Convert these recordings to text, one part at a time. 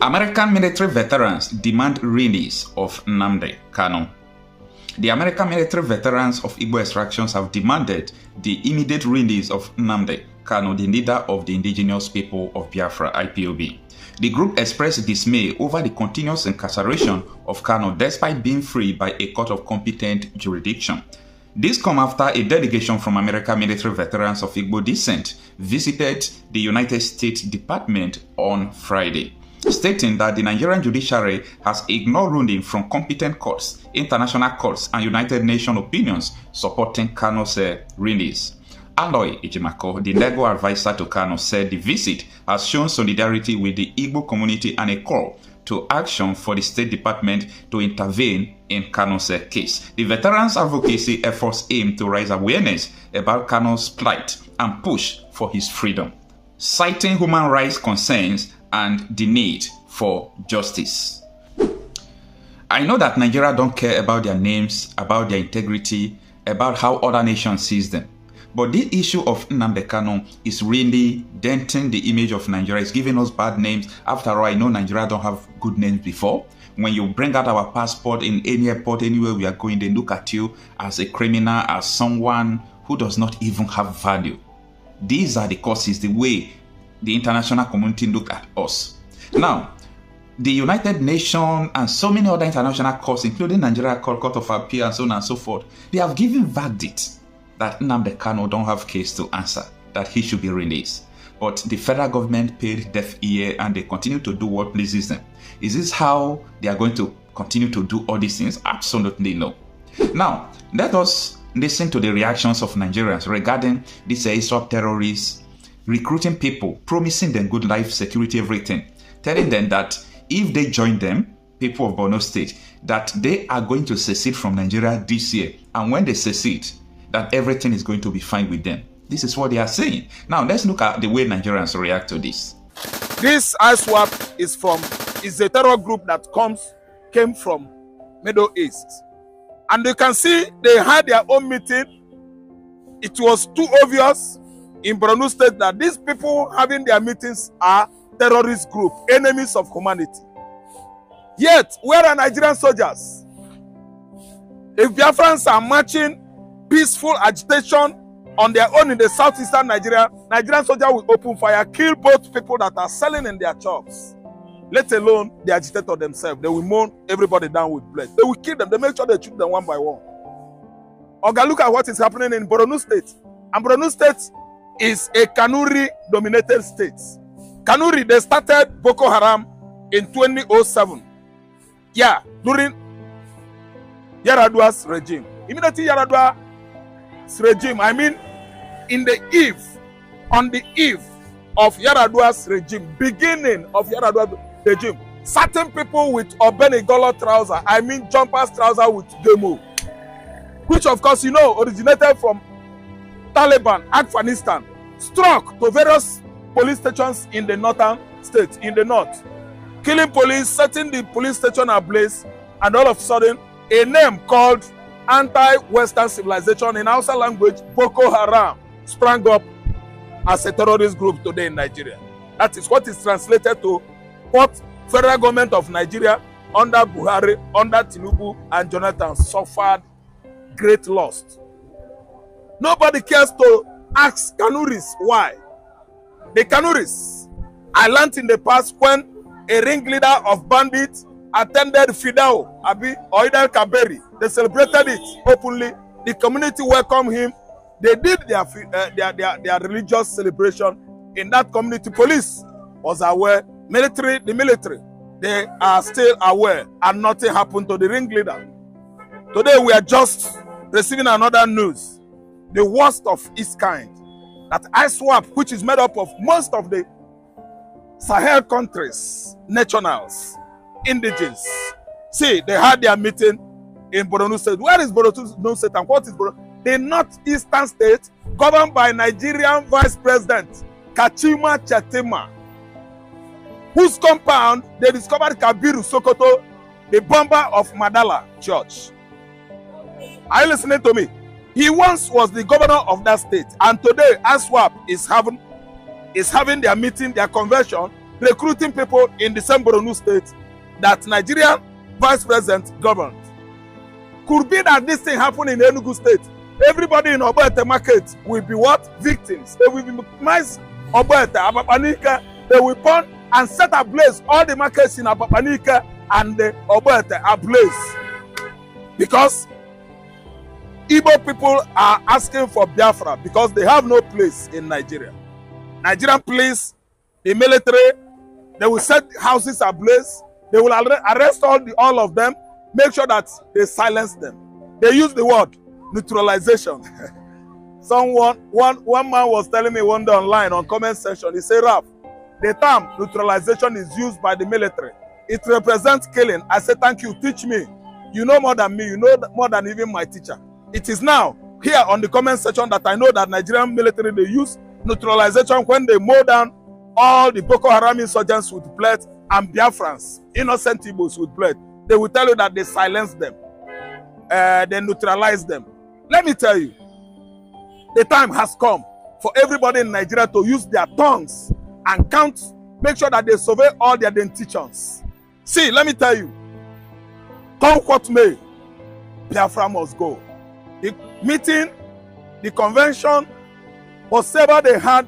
American military veterans demand release of Nnamdi Kanu. The American military veterans of Igbo extractions have demanded the immediate release of Nnamdi Kanu, the leader of the indigenous people of Biafra, IPOB. The group expressed dismay over the continuous incarceration of Kanu despite being freed by a court of competent jurisdiction. This comes after a delegation from American military veterans of Igbo descent visited the United States Department on Friday, stating that the Nigerian judiciary has ignored ruling from competent courts, international courts, and United Nations opinions supporting Kanu's release. Aloy Ejimako, the legal advisor to Kanu, said the visit has shown solidarity with the Igbo community and a call to action for the State Department to intervene in Kanu's case. The veterans' advocacy efforts aim to raise awareness about Kanu's plight and push for his freedom, citing human rights concerns and the need for justice. I know that Nigeria don't care about their names, about their integrity, about how other nations sees them. But the issue of Nnamdi Kanu is really denting the image of Nigeria. It's giving us bad names. After all, I know Nigeria don't have good names before. When you bring out our passport in any airport, anywhere we are going, they look at you as a criminal, as someone who does not even have value. These are the causes, the way the international community look at us. Now, the United Nations and so many other international courts, including Nigeria Court of Appeal and so on and so forth, they have given verdict that Nnamdi Kanu don't have case to answer, that he should be released. But the federal government paid deaf ear and they continue to do what pleases them. Is this how they are going to continue to do all these things? Absolutely no. Now, let us listen to the reactions of Nigerians regarding these ISWAP terrorists recruiting people, promising them good life, security, everything, telling them that if they join them, people of Borno State, that they are going to secede from Nigeria this year. And when they secede, that everything is going to be fine with them. This is what they are saying. Now, let's look at the way Nigerians react to this. This ISWAP is a terror group that came from Middle East. And you can see they had their own meeting. It was too obvious in Borno State that these people having their meetings are terrorist group, enemies of humanity. Yet, where are Nigerian soldiers? If Biafrans are marching peaceful agitation on their own in the southeastern Nigeria, Nigerian soldiers will open fire, kill both people that are selling in their shops. Let alone the agitator themselves. They will mow everybody down with blood. They will kill them. They make sure they shoot them one by one. Oga, look at what is happening in Borno State. And Borno State is a Kanuri-dominated state. Kanuri, they started Boko Haram in 2007. Yeah, during Yaradua's regime. Immediately Yaradua's regime, I mean, on the eve of Yaradua's regime, beginning of Yaradua's regime, certain people with Obenigolo trouser, I mean jumpers trouser with demo, which of course you know originated from Taliban, Afghanistan, struck to various police stations in the northern states, in the north, killing police, setting the police station ablaze, and all of a sudden, a name called anti-Western civilization in Hausa language, Boko Haram, sprang up as a terrorist group today in Nigeria. That is what is translated to what federal government of Nigeria under Buhari, under Tinubu and Jonathan suffered great loss. Nobody cares to ask Kanuris why. The Kanuris, I learned in the past when a ringleader of bandits attended Fidao, Abi, or Idel Kaberi. They celebrated it openly. The community welcomed him. They did their religious celebration in that community. Police was aware. The military, they are still aware, and nothing happened to the ringleader. Today we are just receiving another news, the worst of its kind, that ISWAP, which is made up of most of the Sahel countries, nationals, indigenes. See, they had their meeting in Borno State. Where is Borno State and what is Borno? The northeastern state governed by Nigerian Vice President Kachima Chetima, whose compound they discovered Kabiru Sokoto, the bomber of Madala Church. Are you listening to me? He once was the governor of that state, and today ISWAP is having their meeting, their convention recruiting people in the same Borno state that Nigerian vice president governed. Could be that this thing happened in Enugu state. Everybody in Ogbete market will be what? Victims. They will be victimized. Ogbete, Abapanika, they will burn and set ablaze all the markets in Abapanika and the Ogbete ablaze. Because Igbo people are asking for Biafra because they have no place in Nigeria. Nigerian police, the military, they will set houses ablaze. They will arrest all of them, make sure that they silence them. They use the word neutralization. One man was telling me one day online on comment section, he said, Raf, the term neutralization is used by the military. It represents killing. I said, thank you, teach me. You know more than me, you know more than even my teacher. It is now here on the comment section that I know that Nigerian military, they use neutralization when they mow down all the Boko Haram insurgents with blood and Biafrans, innocent Igbos with blood. They will tell you that they silence them. They neutralize them. Let me tell you, the time has come for everybody in Nigeria to use their tongues and count, make sure that they survey all their dentitions. See, let me tell you, come what may, Biafra must go. The meeting, the convention, whatever they had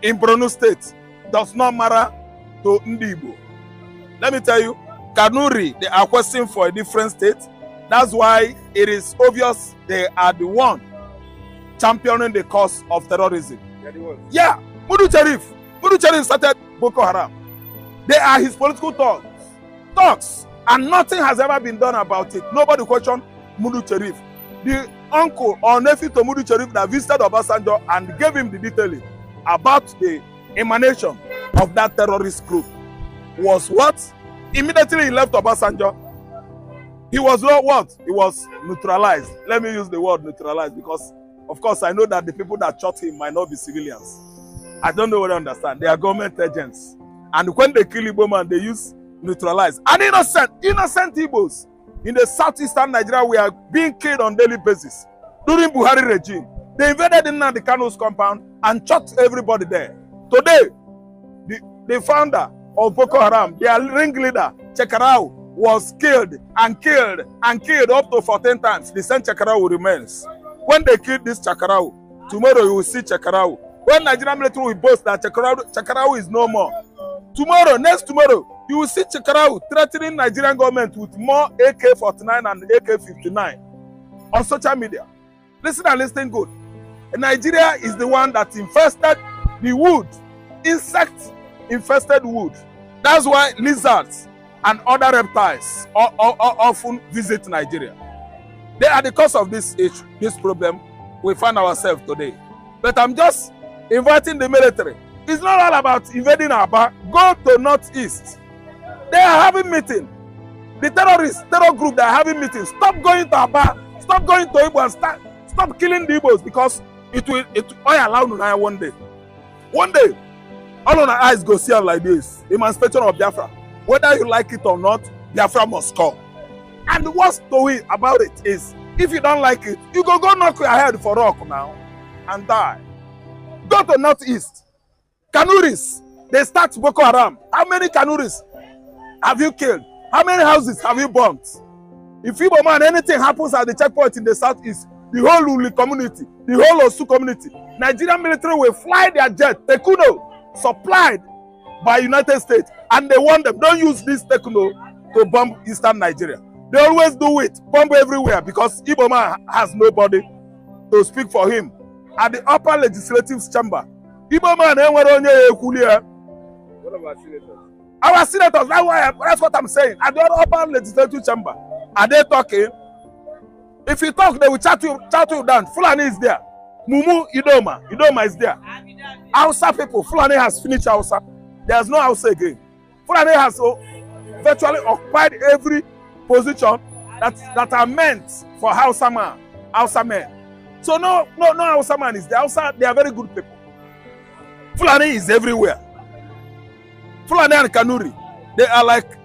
in Borno State does not matter to Igbo. Let me tell you, Kanuri, they are questioning for a different state. That's why it is obvious they are the one championing the cause of terrorism. Yeah, Mudu Cherif started Boko Haram. They are his political thugs, and nothing has ever been done about it. Nobody questioned Mudu Cherif. The uncle or nephew to Mudu Cherif that visited Obasanjo and gave him the detailing about the emanation of that terrorist group was what? Immediately he left Obasanjo. He was not what? He was neutralized. Let me use the word neutralized because, of course, I know that the people that shot him might not be civilians. I don't know what I understand. They are government agents. And when they kill Igbo man, they use neutralized. And innocent Igbos in the southeastern Nigeria were being killed on daily basis. During Buhari regime, they invaded Nnamdi Kanu's compound and shot everybody there. Today, the founder of Boko Haram, their ringleader, Chekarau, was killed up to 14 times. The same Chekarau remains. When they killed this Chekarau, tomorrow you will see Chekarau. When Nigerian military will boast that Chekarau is no more. Next tomorrow, you will see Chekarau threatening Nigerian government with more AK-49 and AK-59 on social media. Listen and listen good. Nigeria is the one that infested the wood, insect-infested wood. That's why lizards and other reptiles often visit Nigeria. They are the cause of this issue, this problem we find ourselves today. But I'm just inviting the military. It's not all about invading Aba. Go to Northeast. They are having meeting. The terror group, they are having meetings. Stop going to Aba. Stop going to Igbo and stop killing the Igbos because it will allow Nunaya one day. One day, all on our eyes go see them like this. Emancipation of Biafra. Whether you like it or not, Biafra must come. And the worst story about it is, if you don't like it, you go knock your head for rock now and die. Go to Northeast. Kanuris, they start Boko Haram. How many Kanuris have you killed? How many houses have you burnt? If Igbo man, anything happens at the checkpoint in the Southeast, the whole Uli community, the whole Osu community, Nigerian military will fly their jet, Tekuno, supplied by United States, and they warn them, don't use this Tekuno to bomb Eastern Nigeria. They always do it, bomb everywhere, because Igbo man has nobody to speak for him. At the upper legislative chamber, Igbo man, what about senators? Our senators, that's what I'm saying. At the upper legislative chamber, are they talking? If you talk, they will chat you down. Fulani is there. Mumu Idoma is there. Hausa people, Fulani has finished Hausa. There's no Hausa again. Fulani has virtually occupied every position that are meant for Hausa men. So no Hausa man is there. Hausa, they are very good people. Fulani is everywhere. Fulani and Kanuri, they are like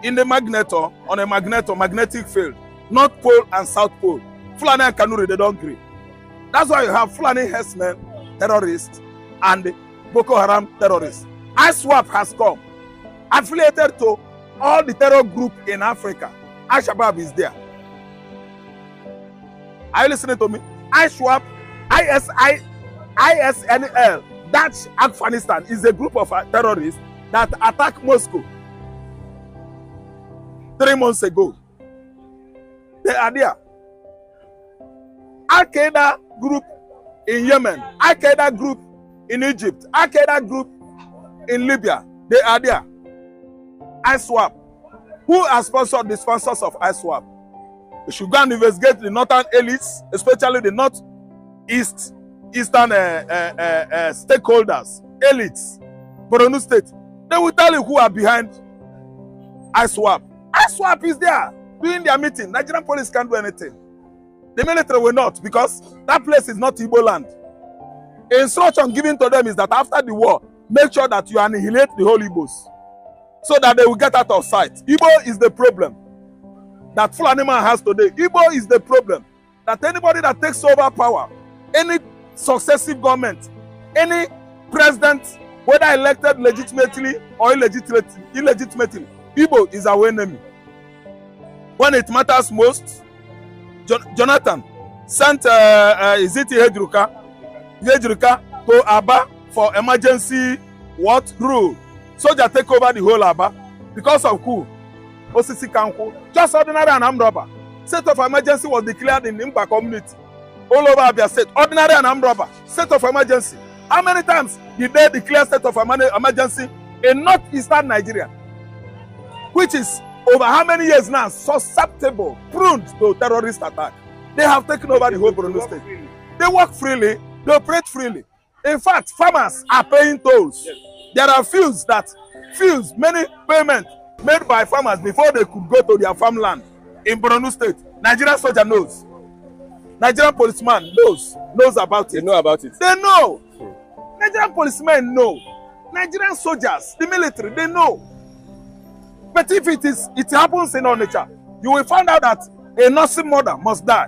in the magnetic field. North Pole and South Pole. Fulani and Kanuri, they don't agree. That's why you have Fulani herdsmen, terrorists, and Boko Haram terrorists. ISWAP has come, affiliated to all the terror group in Africa. Al-Shabaab is there. Are you listening to me? ISWAP, ISNL, that's Afghanistan, is a group of terrorists that attacked Moscow 3 months ago. They are there. Al-Qaeda group in Yemen, Al-Qaeda group in Egypt, Al-Qaeda group in Libya, they are there. ISWAP. Who has sponsored the sponsors of ISWAP? We should go and investigate the northern elites, especially the eastern stakeholders, elites, Borno State. They will tell you who are behind ISWAP. ISWAP is there doing their meeting. Nigerian police can't do anything. The military will not, because that place is not Igbo land. The instruction given to them is that after the war, make sure that you annihilate the whole Igbos, so that they will get out of sight. Igbo is the problem that Fulani man has today. Igbo is the problem that anybody that takes over power, any successive government, any president, whether elected legitimately or illegitimately, Igbo is our enemy. When it matters most, Jonathan sent Hedruka to Aba for emergency rule. Soldier take over the whole Aba because of who? Osisi Kanku. Just ordinary and armed robber. State of emergency was declared in Imba community. All over Abia State. Ordinary and armed robber. State of emergency. How many times did they declare state of emergency in northeastern Nigeria? Which is over how many years now susceptible, prone to terrorist attack. They have taken over the whole Borno State. They work freely, they operate freely. In fact, farmers are paying tolls. Yes. There are many payments made by farmers before they could go to their farmland in Borno State. Nigerian soldier knows. Nigerian policeman knows about it. They know about it. They know. Nigerian policemen know. Nigerian soldiers, the military, they know. But if it happens in Onitsha, you will find out that a nursing mother must die.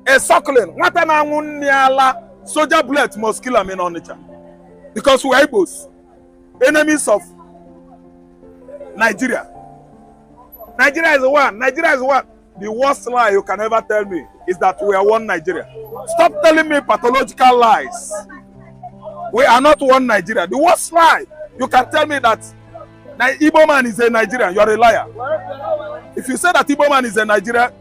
A suckling, soldier bullet must kill him in Onitsha. Because we are Igbos, enemies of Nigeria. Nigeria is one. Nigeria is one. The worst lie you can ever tell me is that we are one Nigeria. Stop telling me pathological lies. We are not one Nigeria. The worst lie you can tell me that Igbo man is a Nigerian, you are a liar. If you say that Igbo man is a Nigerian,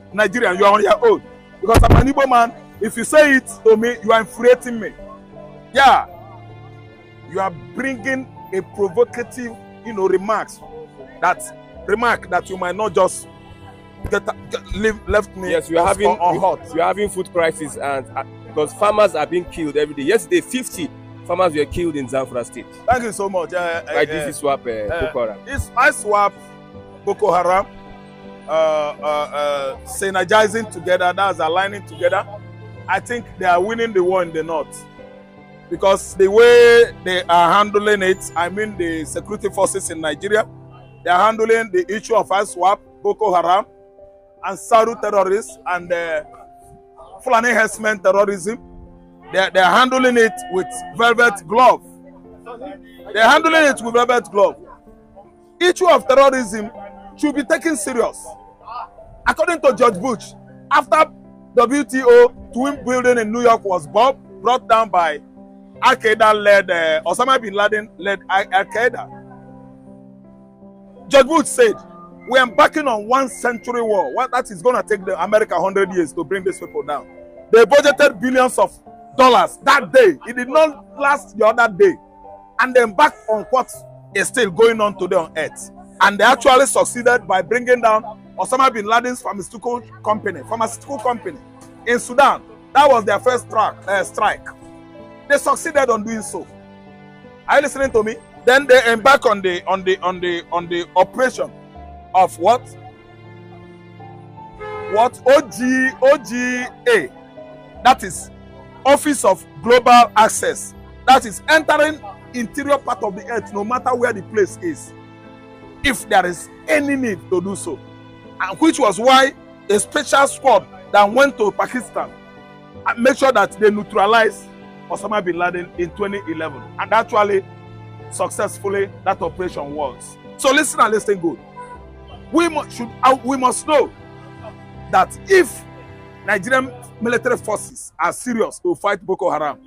you are on your own. Because I'm an Igbo man. If you say it to me, you are infuriating me. Yeah. You are bringing a provocative, remark that you might not just left me. Yes, we are having food crisis, and because farmers are being killed every day. Yesterday, 50 farmers were killed in Zamfara State. Thank you so much. This ISWAP Boko Haram. It's ISWAP Boko Haram synergizing together. That's aligning together. I think they are winning the war in the north. Because the way they are handling it, I mean the security forces in Nigeria, they are handling the issue of ISWAP, Boko Haram, and Saru terrorists, and Fulani herdsmen terrorism. They are handling it with velvet glove. They are handling it with velvet glove. Issue of terrorism should be taken serious. According to George Bush, after WTO twin building in New York was brought down by Al-Qaeda-led, Osama bin Laden-led Al-Qaeda, George Bush said, we are embarking on 1 century war. That is going to take America 100 years to bring these people down. They budgeted billions of dollars that day. It did not last the other day. And they embarked on what is still going on today on earth. And they actually succeeded by bringing down Osama bin Laden's pharmaceutical company in Sudan. That was their first strike. They succeeded on doing so. Are you listening to me? Then they embark on the operation of what? OGA. That is Office of Global Access. That is entering interior part of the earth, no matter where the place is, if there is any need to do so. And which was why a special squad that went to Pakistan and made sure that they neutralized Osama bin Laden in 2011. And actually, successfully that operation was. So listen and listen good. We must know that if Nigerian military forces are serious to fight Boko Haram,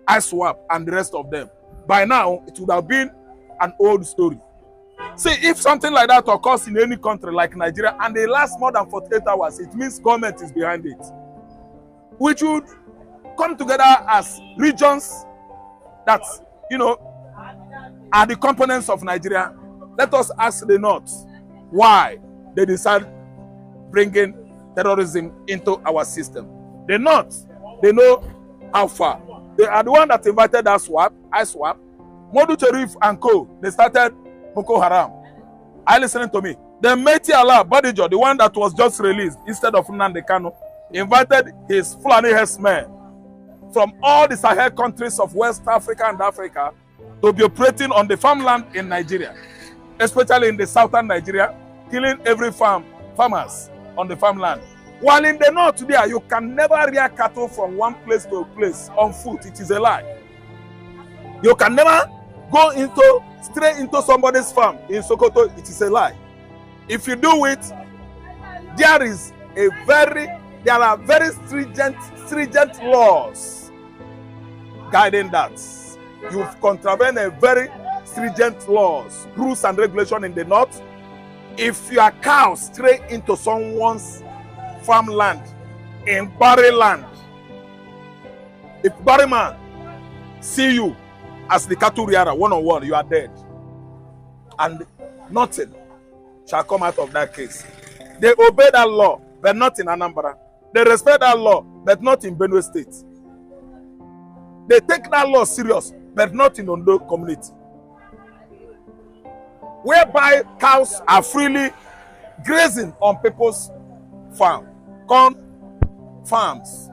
ISWAP, and the rest of them, by now it would have been an old story. See, if something like that occurs in any country like Nigeria and they last more than 48 hours, it means government is behind it. We should come together as regions that, you know, are the components of Nigeria. Let us ask the North why they decide bringing terrorism into our system. The North, they know how far. They are the one that invited ISWAP, Modu Cherif and co. They started Boko Haram. Are you listening to me? The Meti Allah Badijo, the one that was just released instead of Nnamdi Kanu, invited his Fulani herdsmen from all the Sahel countries of West Africa and Africa to be operating on the farmland in Nigeria, especially in the southern Nigeria, killing every farmers on the farmland. While in the north today, you can never rear cattle from one place to a place on foot. It is a lie. You can never go straight into somebody's farm in Sokoto. It is a lie. If you do it, there are very stringent laws guiding that. You've contravened a very stringent laws, rules and regulations in the north. If your cow stray into someone's farmland in Barry land, if Barry man see you as the cattle rearer one-on-one, you are dead. And nothing shall come out of that case. They obey that law, but not in Anambra. They respect that law, but not in Benue State. They take that law serious, but not in Ondo community, whereby cows are freely grazing on people's corn farms.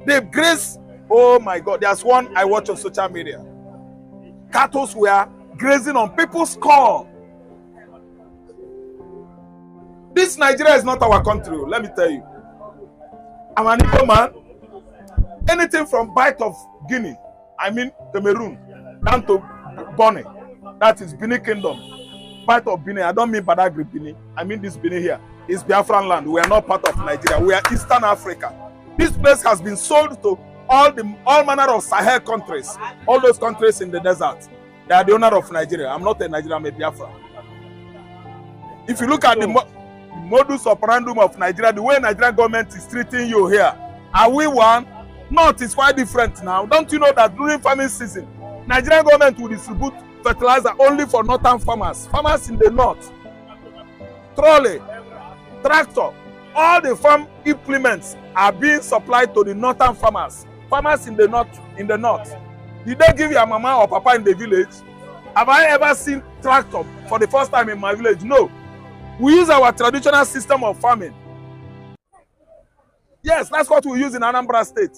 They graze. Oh my God, there's one I watch on social media. Cattle were grazing on people's corn. This Nigeria is not our country, let me tell you. I'm an Igbo man. Anything from Bight of Guinea, I mean Cameroon, down to Bonny, that is Benin Kingdom. Bight of Benin, I don't mean Badagry Benin, I mean this Benin here. It's Biafran land. We are not part of Nigeria. We are Eastern Africa. This place has been sold to all manner of Sahel countries, all those countries in the desert. They are the owner of Nigeria. I'm not a Nigerian, I'm a Biafra. If you look at the modus operandi of Nigeria, the way Nigerian government is treating you here, are we one? Not, it's quite different now. Don't you know that during farming season, Nigerian government will distribute fertilizer only for northern farmers, farmers in the north. Trolley, tractor, all the farm implements are being supplied to the northern farmers in the north. Did they give your mama or papa in the village? Have I ever seen tractor for the first time in my village? No. We use our traditional system of farming. Yes, that's what we use in Anambra State.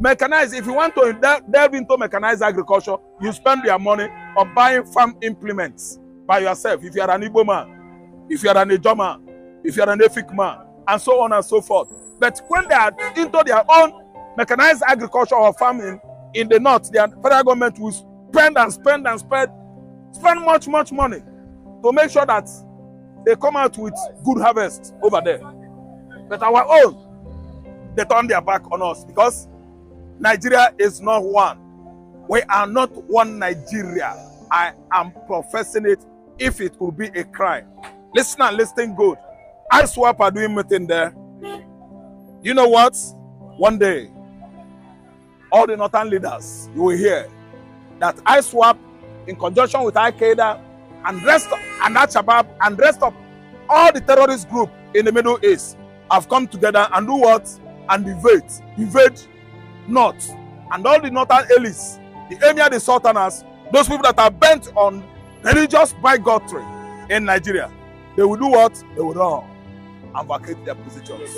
Mechanized, if you want to delve into mechanized agriculture, you spend your money on buying farm implements by yourself. If you are an Igbo man, if you are an Ejo man, if you are an Efik man, and so on and so forth. But when they are into their own mechanized agriculture or farming in the north, the federal government will spend much money to make sure that they come out with good harvest over there. But our own, they turn their back on us because Nigeria is not one. We are not one Nigeria. I am professing it if it could be a crime. Listen and listen good. ISWAP are doing meeting there. You know what? One day, all the northern leaders, you will hear that ISWAP, in conjunction with Al-Qaeda and Al-Shabaab and rest of all the terrorist group in the Middle East have come together and do what? And invade North. And all the northern elites, the emir, the sultanas, those people that are bent on religious bigotry in Nigeria, they will do what? They will run and vacate their positions.